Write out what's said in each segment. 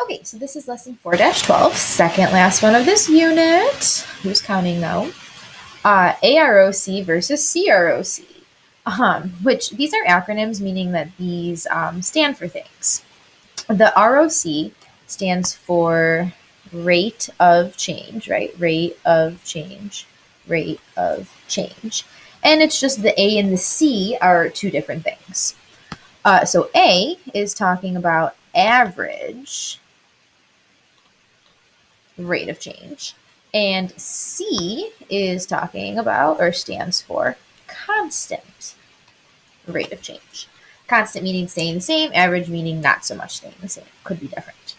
Okay, so this is lesson 4-12, second last one of this unit. Who's counting though? AROC versus CROC, which these are acronyms, meaning that these stand for things. The ROC stands for rate of change, right? Rate of change, rate of change. And it's just the A and the C are two different things. So A is talking about average rate of change. And C is talking about, or stands for, constant rate of change. Constant meaning staying the same, average meaning not so much staying the same, could be different.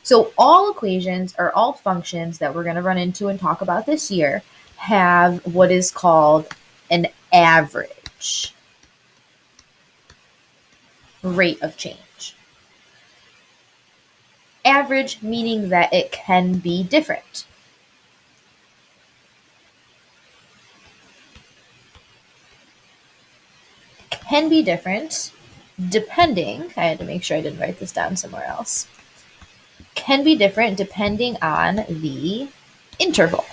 So all equations or all functions that we're going to run into and talk about this year have what is called an average rate of change. Average meaning that it can be different. Can be different depending, I had to make sure I didn't write this down somewhere else, can be different depending on the interval,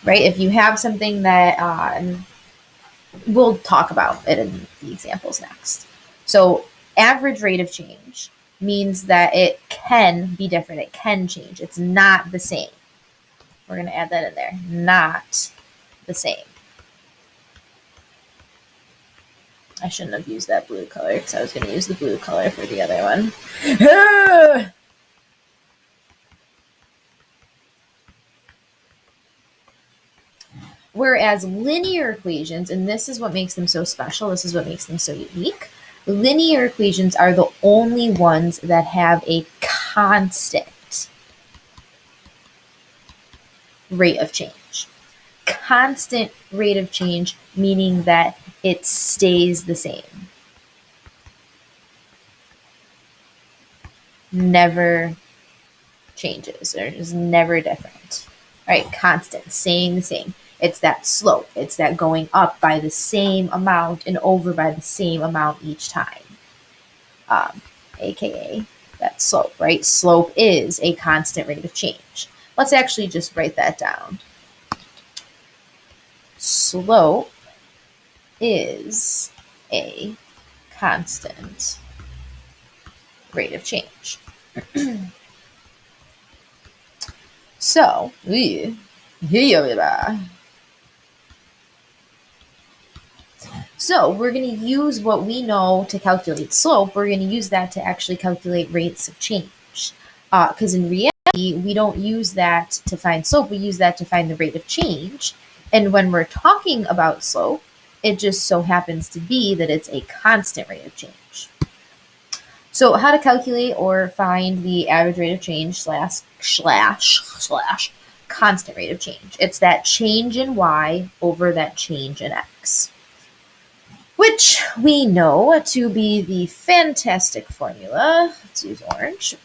right? If you have something that, we'll talk about it in the examples next. So average rate of change means that it can be different, it can change, it's not the same. We're going to add that in there, not the same. I shouldn't have used that blue color because I was going to use the blue color for the other one. Whereas linear equations, and this is what makes them so special, this is what makes them so unique, linear equations are the only ones that have a constant rate of change. Constant rate of change meaning that it stays the same. Never changes or is never different. All right, constant, staying the same. It's that slope. It's that going up by the same amount and over by the same amount each time. AKA that slope, right? Slope is a constant rate of change. Let's actually just write that down. Slope is a constant rate of change. So, we're going to use what we know to calculate slope. We're going to use that to actually calculate rates of change. Because in reality, we don't use that to find slope. We use that to find the rate of change. And when we're talking about slope, it just so happens to be that it's a constant rate of change. So how to calculate or find the average rate of change slash constant rate of change. It's that change in y over that change in x, which we know to be the fantastic formula, let's use orange,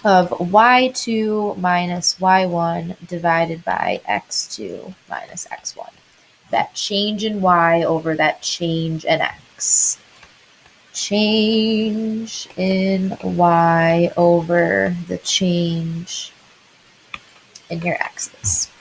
of y2 minus y1 divided by x2 minus x1. That change in y over that change in x. Change in y over the change in your x's.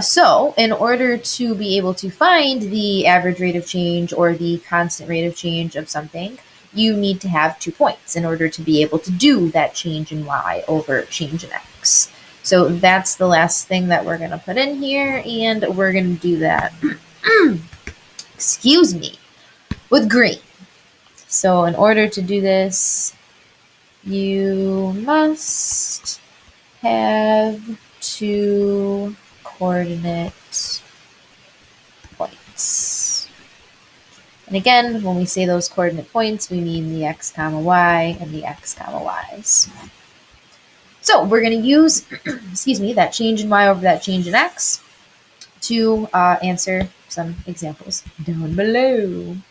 So in order to be able to find the average rate of change or the constant rate of change of something, you need to have 2 points in order to be able to do that change in y over change in x. So that's the last thing that we're going to put in here, and we're going to do that, excuse me, with green. So in order to do this, you must have 2 coordinate points. And again, when we say those coordinate points, we mean the x comma y and the x comma y's. So we're going to use, excuse me, that change in y over that change in x to answer some examples down below.